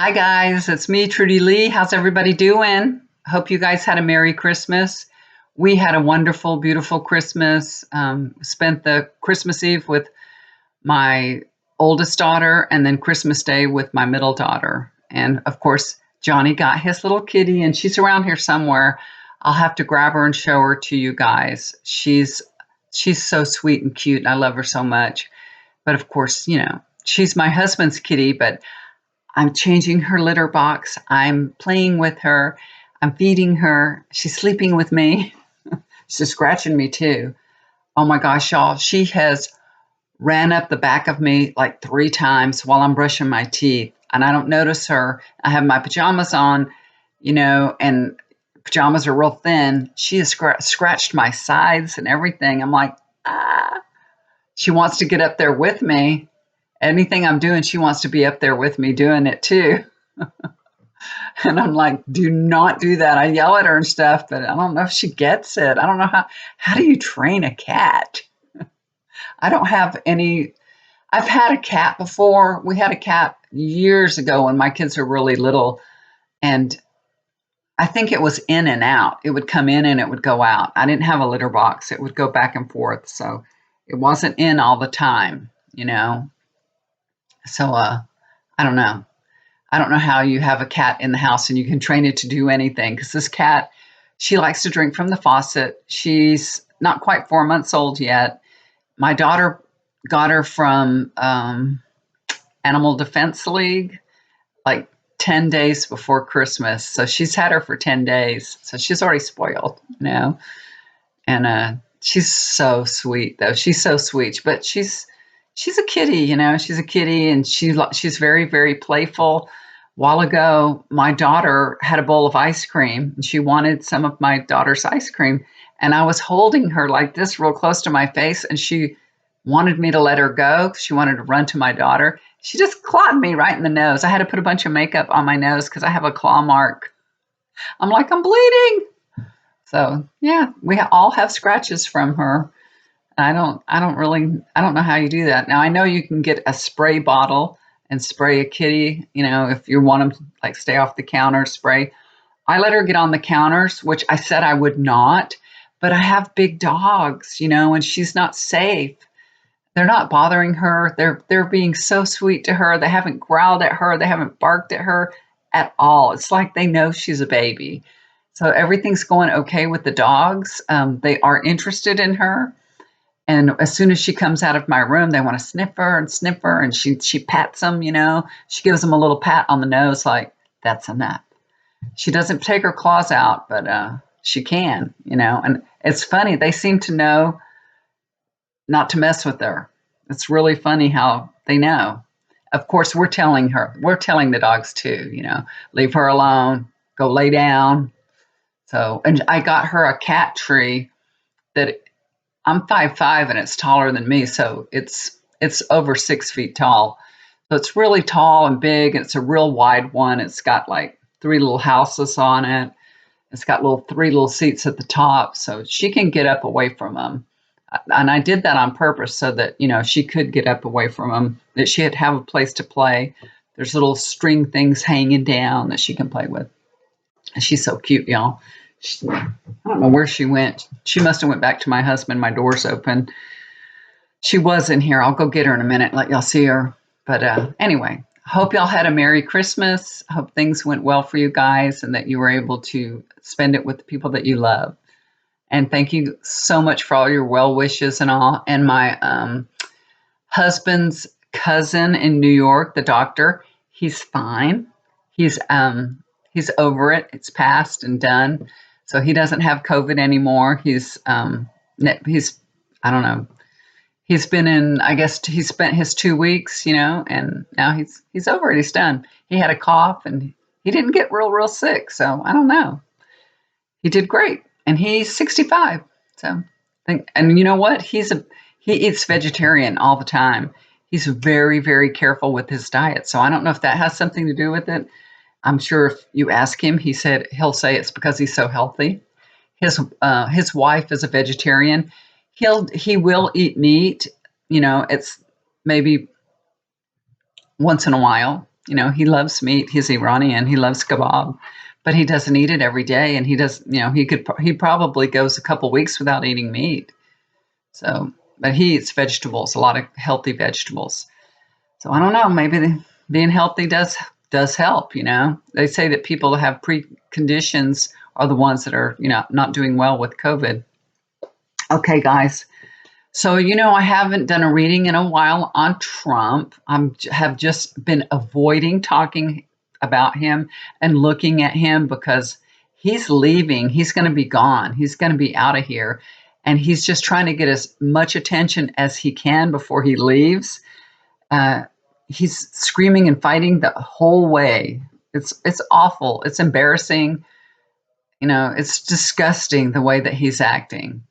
Hi guys, it's me, Trudy Lee. How's everybody doing? Hope you guys had a Merry Christmas. We had a wonderful, beautiful Christmas. Spent the Christmas Eve with my oldest daughter and then Christmas Day with my middle daughter. And of course, Johnny got his little kitty and she's around here somewhere. I'll have to grab her and show her to you guys. She's so sweet and cute and I love her so much. But of course, she's my husband's kitty, but I'm changing her litter box. I'm playing with her. I'm feeding her. She's sleeping with me. She's scratching me too. Oh my gosh, y'all. She has ran up the back of me like 3 times while I'm brushing my teeth. And I don't notice her. I have my pajamas on, and pajamas are real thin. She has scratched my sides and everything. I'm like, ah. She wants to get up there with me. Anything I'm doing, she wants to be up there with me doing it too. And I'm like, do not do that. I yell at her and stuff, but I don't know if she gets it. I don't know how do you train a cat? I don't have any. I've had a cat before. We had a cat years ago when my kids were really little, and I think it was in and out. It would come in and it would go out. I didn't have a litter box. It would go back and forth. So it wasn't in all the time. So I don't know. I don't know how you have a cat in the house and you can train it to do anything because this cat, she likes to drink from the faucet. She's not quite 4 months old yet. My daughter got her from Animal Defense League like 10 days before Christmas. So she's had her for 10 days. So she's already spoiled. And she's so sweet, though. She's so sweet, but she's a kitty. She's a kitty, and she's very, very playful. While ago, my daughter had a bowl of ice cream, and she wanted some of my daughter's ice cream, and I was holding her like this, real close to my face, and she wanted me to let her go. She wanted to run to my daughter. She just clawed me right in the nose. I had to put a bunch of makeup on my nose because I have a claw mark. I'm like, I'm bleeding. So yeah, we all have scratches from her. I don't know how you do that. Now I know you can get a spray bottle and spray a kitty, if you want them to like stay off the counter, spray. I let her get on the counters, which I said I would not, but I have big dogs, and she's not safe. They're not bothering her. They're being so sweet to her. They haven't growled at her. They haven't barked at her at all. It's like they know she's a baby. So everything's going okay with the dogs. They are interested in her. And as soon as she comes out of my room, they want to sniff her, and she pats them. She gives them a little pat on the nose, like that's enough. She doesn't take her claws out, but she can. And it's funny; they seem to know not to mess with her. It's really funny how they know. Of course, we're telling the dogs too. Leave her alone, go lay down. So, and I got her a cat tree that. I'm 5'5" and it's taller than me, so it's over 6 feet tall. So it's really tall and big, and it's a real wide one. It's got like 3 little houses on it. It's got 3 little seats at the top, so she can get up away from them. And I did that on purpose so that she could get up away from them, that she'd have a place to play. There's little string things hanging down that she can play with. And she's so cute, y'all. I don't know where she went. She must have went back to my husband. My door's open. She was in here. I'll go get her in a minute and let y'all see her. But anyway, hope y'all had a Merry Christmas. Hope things went well for you guys and that you were able to spend it with the people that you love. And thank you so much for all your well wishes and all. And my husband's cousin in New York, the doctor, he's fine. He's over it. It's past and done. So he doesn't have COVID anymore. He's I don't know. He's been in, I guess he spent his 2 weeks, and now he's over it. He's done. He had a cough and he didn't get real sick. So I don't know. He did great. And he's 65. So and you know what? He eats vegetarian all the time. He's very, very careful with his diet. So I don't know if that has something to do with it. I'm sure if you ask him, he'll say it's because he's so healthy. His wife is a vegetarian. He will eat meat. It's maybe once in a while, He loves meat. He's Iranian. He loves kebab, but he doesn't eat it every day. And he does, he probably goes a couple weeks without eating meat. So, but he eats vegetables, a lot of healthy vegetables. So I don't know. Maybe being healthy does help. They say that people that have preconditions are the ones that are not doing well with COVID. Okay, guys. So, I haven't done a reading in a while on Trump. Have just been avoiding talking about him and looking at him because he's leaving. He's going to be gone. He's going to be out of here. And he's just trying to get as much attention as he can before he leaves. He's screaming and fighting the whole way. It's awful. It's embarrassing. It's disgusting the way that he's acting.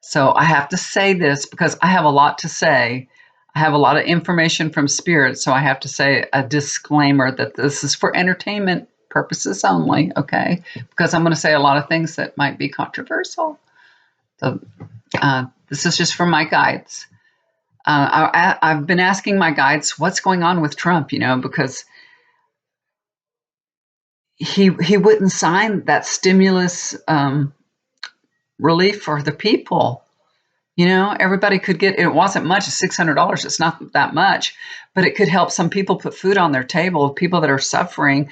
So I have to say this because I have a lot to say. I have a lot of information from Spirit, so I have to say a disclaimer that this is for entertainment purposes only, okay? Because I'm going to say a lot of things that might be controversial. So this is just from my guides. I've been asking my guides, what's going on with Trump, because he wouldn't sign that stimulus relief for the people. Everybody could get it. Wasn't much, it's $600. It's not that much, but it could help some people put food on their table, people that are suffering.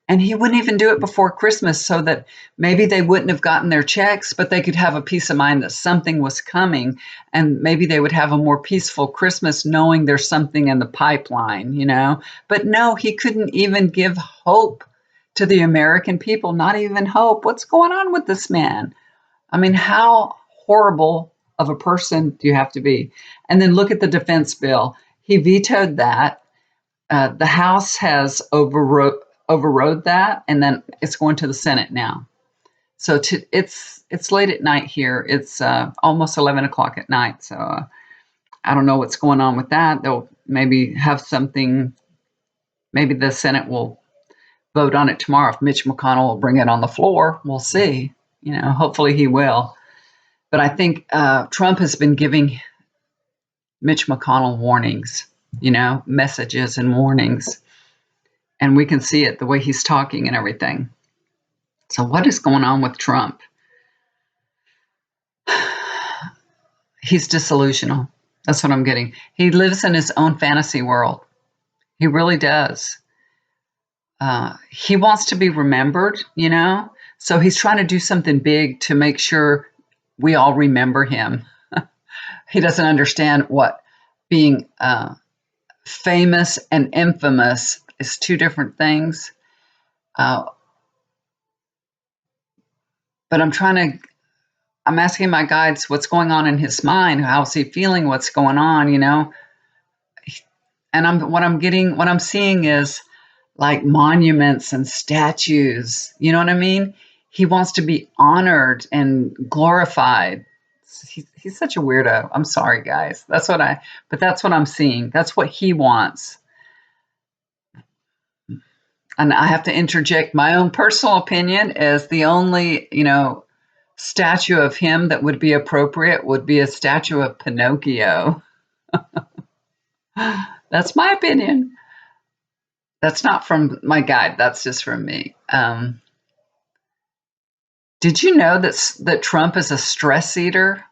And he wouldn't even do it before Christmas so that maybe they wouldn't have gotten their checks, but they could have a peace of mind that something was coming. And maybe they would have a more peaceful Christmas knowing there's something in the pipeline, But no, he couldn't even give hope to the American people, not even hope. What's going on with this man? I mean, how horrible of a person do you have to be? And then look at the defense bill. He vetoed that. The House has overrode that, and then it's going to the Senate now. So it's late at night here. It's almost 11 o'clock at night. So I don't know what's going on with that. They'll maybe have something. Maybe the Senate will vote on it tomorrow. If Mitch McConnell will bring it on the floor, we'll see. Hopefully he will. But I think Trump has been giving Mitch McConnell warnings, messages and warnings. And we can see it the way he's talking and everything. So what is going on with Trump? He's disillusional. That's what I'm getting. He lives in his own fantasy world. He really does. He wants to be remembered, So he's trying to do something big to make sure we all remember him. He doesn't understand what being famous and infamous is two different things. But I'm asking my guides what's going on in his mind. How's he feeling? What's going on, And what I'm seeing is like monuments and statues. You know what I mean? He wants to be honored and glorified. He's such a weirdo. I'm sorry, guys. But that's what I'm seeing. That's what he wants. And I have to interject my own personal opinion as the only, statue of him that would be appropriate would be a statue of Pinocchio. That's my opinion. That's not from my guide. That's just from me. Did you know that Trump is a stress eater?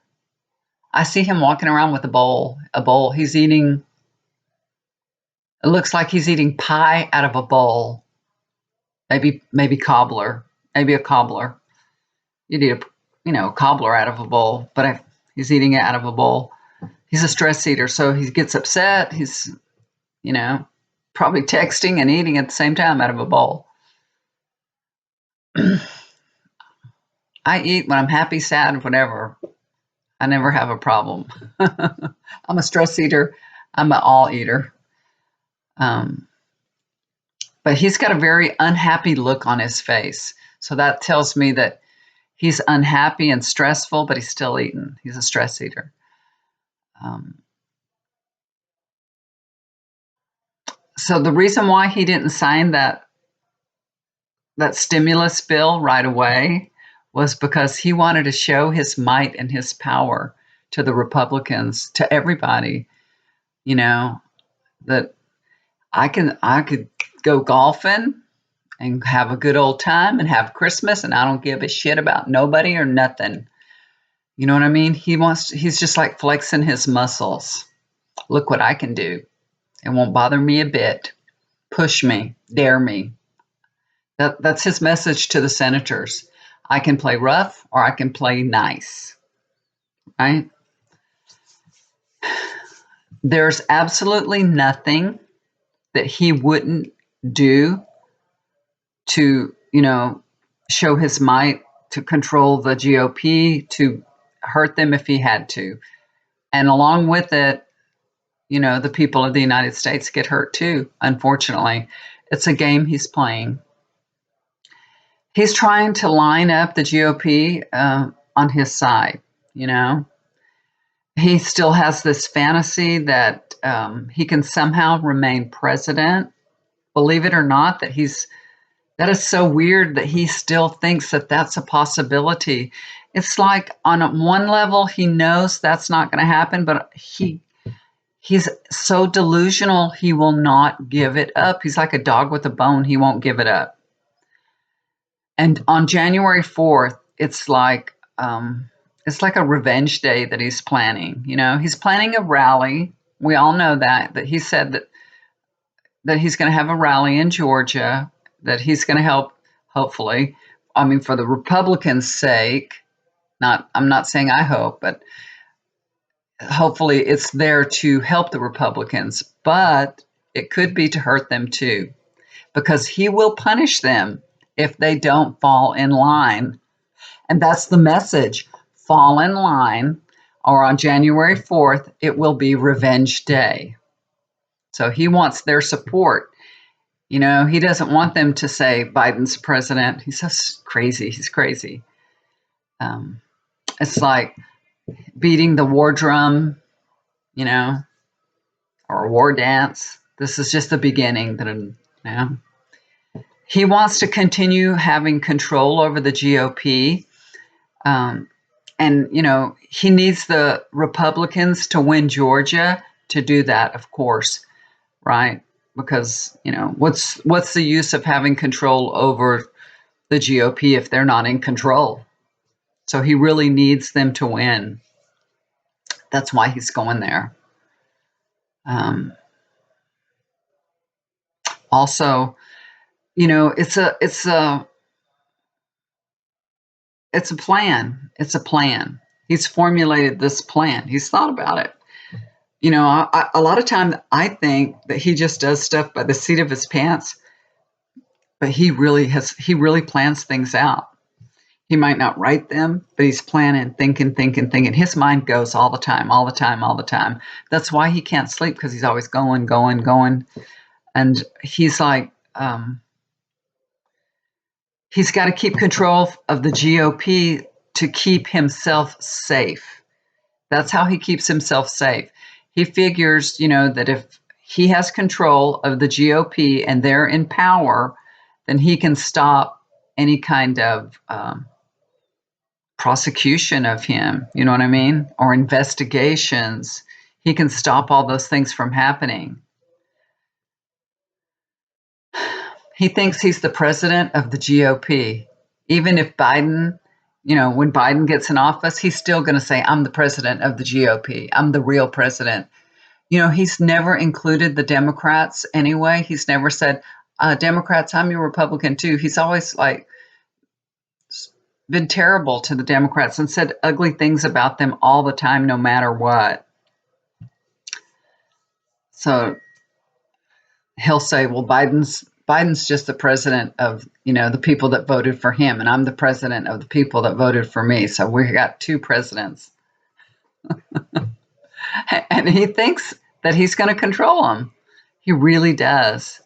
I see him walking around with a bowl. He's eating. It looks like he's eating pie out of a bowl. Maybe cobbler. Maybe a cobbler. You'd eat a cobbler out of a bowl, but he's eating it out of a bowl. He's a stress eater, so he gets upset. He's, probably texting and eating at the same time out of a bowl. I eat when I'm happy, sad, whatever. I never have a problem. I'm a stress eater. I'm an all eater. But he's got a very unhappy look on his face. So that tells me that he's unhappy and stressful, but he's still eating. He's a stress eater. So the reason why he didn't sign that stimulus bill right away was because he wanted to show his might and his power to the Republicans, to everybody, that I could go golfing and have a good old time and have Christmas, and I don't give a shit about nobody or nothing. You know what I mean? He's just like flexing his muscles. Look what I can do. It won't bother me a bit. Push me, dare me. That's his message to the senators. I can play rough or I can play nice, right? There's absolutely nothing that he wouldn't do to, show his might, to control the GOP, to hurt them if he had to. And along with it, the people of the United States get hurt too, unfortunately. It's a game he's playing. He's trying to line up the GOP on his side, He still has this fantasy that he can somehow remain president. Believe it or not, that is so weird that he still thinks that that's a possibility. It's like on one level, he knows that's not going to happen, but he's so delusional, he will not give it up. He's like a dog with a bone. He won't give it up. And on January 4th, it's like a revenge day that he's planning. He's planning a rally. We all know that he said that he's going to have a rally in Georgia, that he's going to help, hopefully, for the Republicans' sake. I'm not saying I hope, but hopefully it's there to help the Republicans, but it could be to hurt them too, because he will punish them if they don't fall in line. And that's the message. Fall in line, or on January 4th, it will be Revenge Day. So he wants their support. He doesn't want them to say Biden's president. He's just crazy. He's crazy. It's like beating the war drum, or a war dance. This is just the beginning. He wants to continue having control over the GOP. And, he needs the Republicans to win Georgia to do that, of course, right? Because, what's the use of having control over the GOP if they're not in control? So he really needs them to win. That's why he's going there. Also, it's a plan. It's a plan. He's formulated this plan. He's thought about it. A lot of times I think that he just does stuff by the seat of his pants, but he really plans things out. He might not write them, but he's planning, thinking. His mind goes all the time. That's why he can't sleep, because he's always going. And he's like, he's got to keep control of the GOP to keep himself safe. That's how he keeps himself safe. He figures, that if he has control of the GOP and they're in power, then he can stop any kind of prosecution of him, you know what I mean? Or investigations. He can stop all those things from happening. He thinks he's the president of the GOP. Even if Biden, when Biden gets in office, he's still going to say, I'm the president of the GOP. I'm the real president. He's never included the Democrats anyway. He's never said, Democrats, I'm your Republican too. He's always been terrible to the Democrats and said ugly things about them all the time, no matter what. So he'll say, well, Biden's just the president of, the people that voted for him, and I'm the president of the people that voted for me. So we got two presidents. And he thinks that he's going to control them. He really does.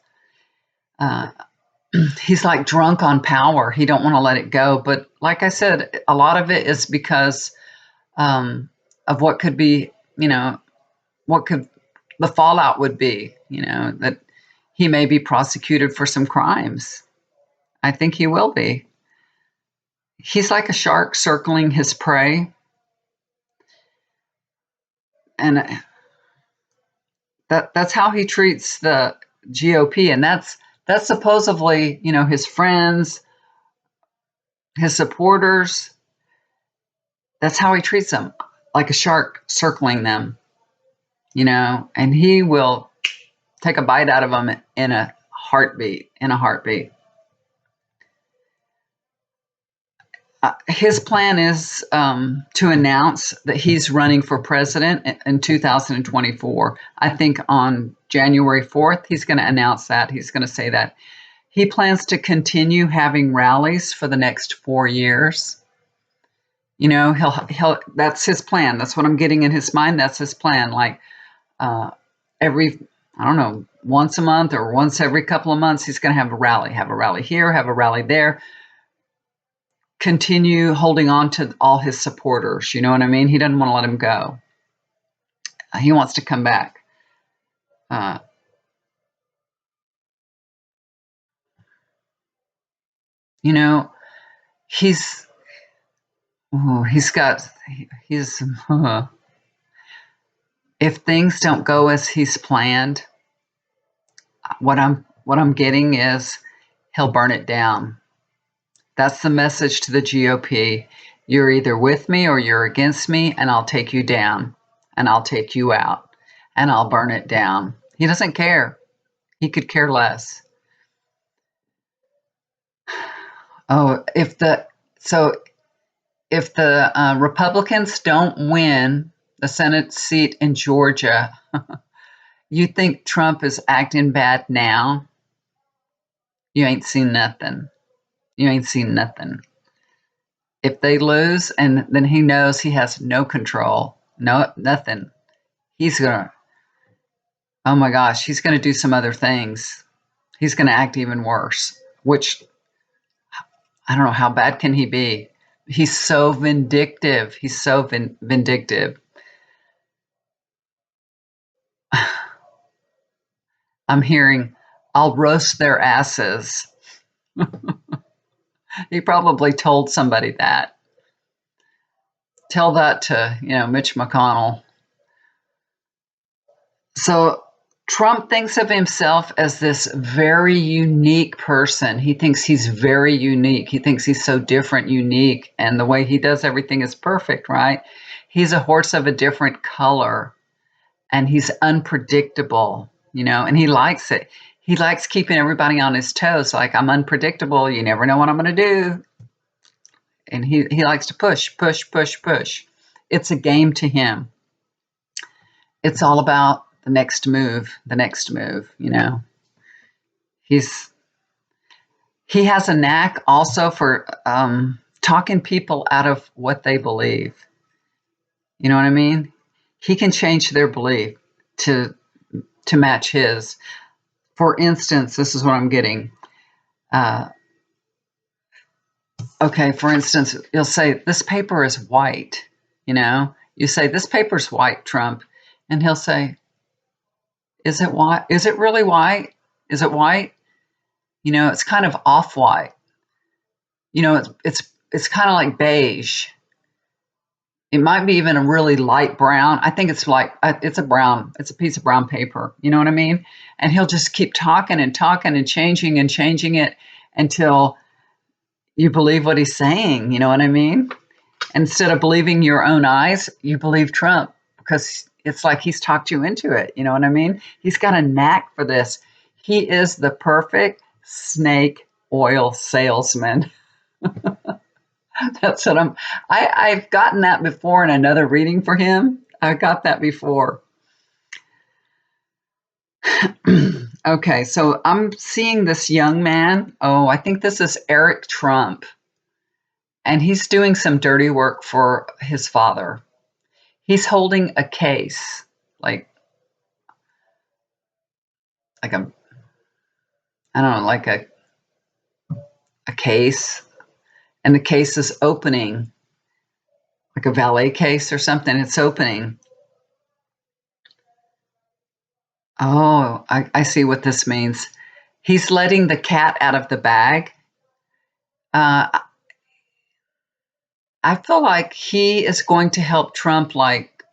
He's like drunk on power. He don't want to let it go. But like I said, a lot of it is because of what could be, what could the fallout would be, that he may be prosecuted for some crimes. I think he will be. He's like a shark circling his prey. And that's how he treats the GOP, and that's supposedly, his friends, his supporters. That's how he treats them, like a shark circling them, and he will take a bite out of them in a heartbeat, His plan is to announce that he's running for president in 2024. I think on January 4th, he's going to announce that. He's going to say that. He plans to continue having rallies for the next 4 years. He'll that's his plan. That's what I'm getting in his mind. That's his plan. Like every, I don't know, once a month or once every couple of months, he's going to have a rally here, have a rally there. Continue holding on to all his supporters. You know what I mean? He doesn't want to let him go. He wants to come back. He's if things don't go as he's planned, what I'm getting is he'll burn it down. That's the message to the GOP. You're either with me or you're against me, and I'll take you down, and I'll take you out, and I'll burn it down. He doesn't care. He could care less. Oh, if the Republicans don't win the Senate seat in Georgia, you think Trump is acting bad now? You ain't seen nothing. If they lose, and then he knows he has no control, nothing. He's gonna, oh my gosh, he's gonna do some other things. He's gonna act even worse, which I don't know, how bad can he be? He's so vindictive. I'm hearing, I'll roast their asses. He probably told somebody that. Tell that to, Mitch McConnell. So Trump thinks of himself as this very unique person. He thinks he's very unique. He thinks he's so different, unique, and the way he does everything is perfect, right? He's a horse of a different color, and he's unpredictable, and he likes it. He likes keeping everybody on his toes. Like, I'm unpredictable. You never know what I'm going to do. And he likes to push. It's a game to him. It's all about the next move. He has a knack also for talking people out of what they believe. You know what I mean? He can change their belief to match his. For instance, this is what I'm getting. Okay, for instance, you'll say, this paper is white. You say, this paper's white, Trump. And he'll say, is it white? Is it really white? Is it white? It's kind of off-white. It's kind of like beige. It might be even a really light brown. I think it's like, it's a piece of brown paper. You know what I mean? And he'll just keep talking and changing it until you believe what he's saying. You know what I mean? Instead of believing your own eyes, you believe Trump, because it's like he's talked you into it. You know what I mean? He's got a knack for this. He is the perfect snake oil salesman. That's what I've gotten that before in another reading for him. I got that before. Okay, so I'm seeing this young man. Oh, I think this is Eric Trump. And he's doing some dirty work for his father. He's holding a case, like I don't know, like a case, and the case is opening, like a valet case or something. It's opening. Oh, I see what this means. He's letting the cat out of the bag. I feel like he is going to help Trump. Like,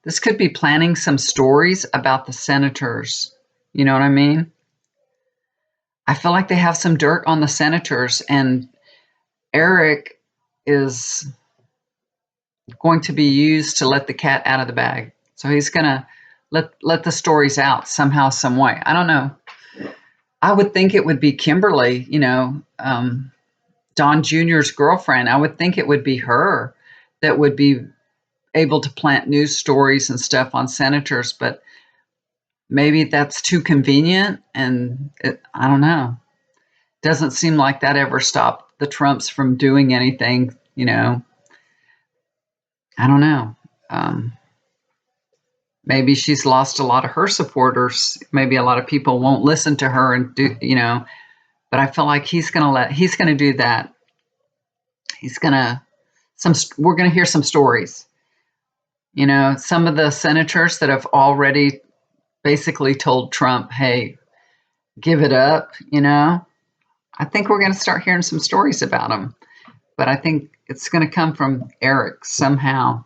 this could be planning some stories about the senators. You know what I mean? I feel like they have some dirt on the senators, and Eric is going to be used to let the cat out of the bag. So he's going to let the stories out somehow, some way. I don't know. I would think it would be Kimberly, Don Jr.'s girlfriend. I would think it would be her that would be able to plant news stories and stuff on senators, but maybe that's too convenient. And I don't know. Doesn't seem like that ever stopped the Trumps from doing anything. I don't know. Um, Maybe she's lost a lot of her supporters. Maybe a lot of people won't listen to her and do. But I feel like he's going to do that. He's going to we're going to hear some stories. Some of the senators that have already basically told Trump, "Hey, give it up." I think we're going to start hearing some stories about him. But I think it's going to come from Eric somehow.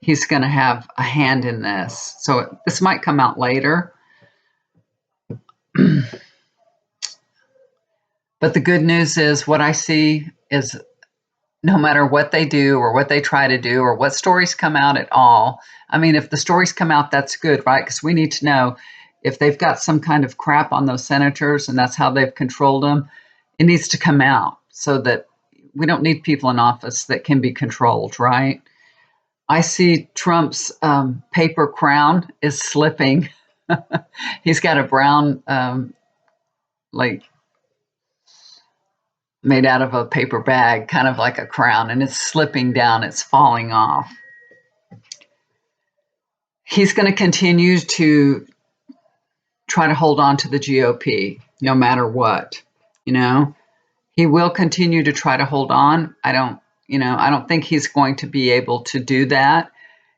He's going to have a hand in this. So this might come out later. But the good news is what I see is no matter what they do or what they try to do or what stories come out at all, I mean, if the stories come out, that's good, right? Because we need to know if they've got some kind of crap on those senators and that's how they've controlled them, it needs to come out so that we don't need people in office that can be controlled, right? I see Trump's paper crown is slipping. He's got a brown, like made out of a paper bag, kind of like a crown, and it's slipping down. It's falling off. He's going to continue to try to hold on to the GOP no matter what. He will continue to try to hold on. I don't think he's going to be able to do that.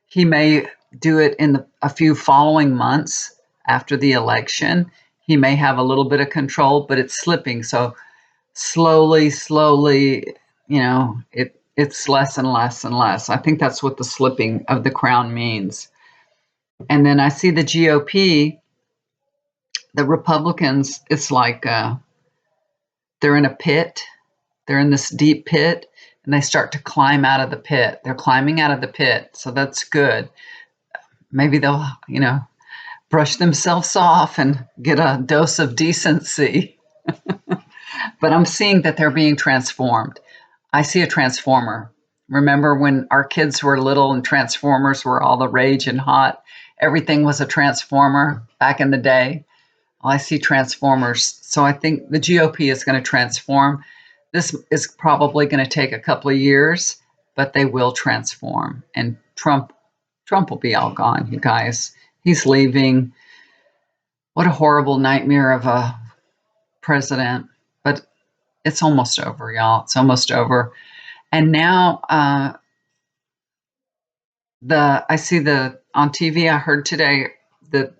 He may do it in a few following months after the election. He may have a little bit of control, but it's slipping. So slowly, it's less and less and less. I think that's what the slipping of the crown means. And then I see the GOP, the Republicans, it's like they're in a pit. They're in this deep pit and they start to climb out of the pit. They're climbing out of the pit. So that's good. Maybe they'll, brush themselves off and get a dose of decency. But I'm seeing that they're being transformed. I see a transformer. Remember when our kids were little and Transformers were all the rage and hot? Everything was a transformer back in the day. Well, I see Transformers. So I think the GOP is going to transform. This is probably going to take a couple of years, but they will transform. And Trump will be all gone, you guys. He's leaving. What a horrible nightmare of a president. But it's almost over, y'all. It's almost over. And now I see on TV, I heard today that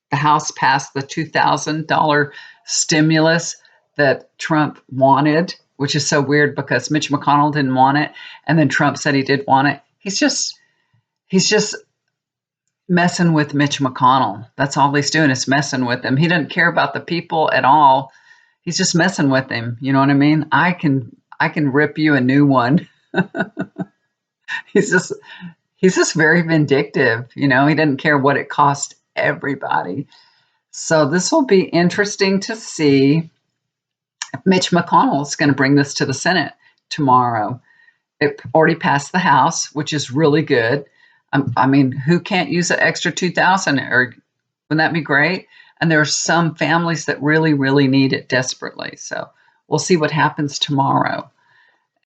the House passed the $2,000 stimulus that Trump wanted, which is so weird because Mitch McConnell didn't want it, and then Trump said he did want it. He's just messing with Mitch McConnell. That's all he's doing is messing with him. He doesn't care about the people at all. He's just messing with him. You know what I mean? I can rip you a new one. He's just very vindictive. He doesn't care what it cost everybody. So this will be interesting to see if Mitch McConnell is going to bring this to the Senate tomorrow. It already passed the House, which is really good. I mean, who can't use an extra $2,000? Or wouldn't that be great? And there are some families that really, really need it desperately. So we'll see what happens tomorrow.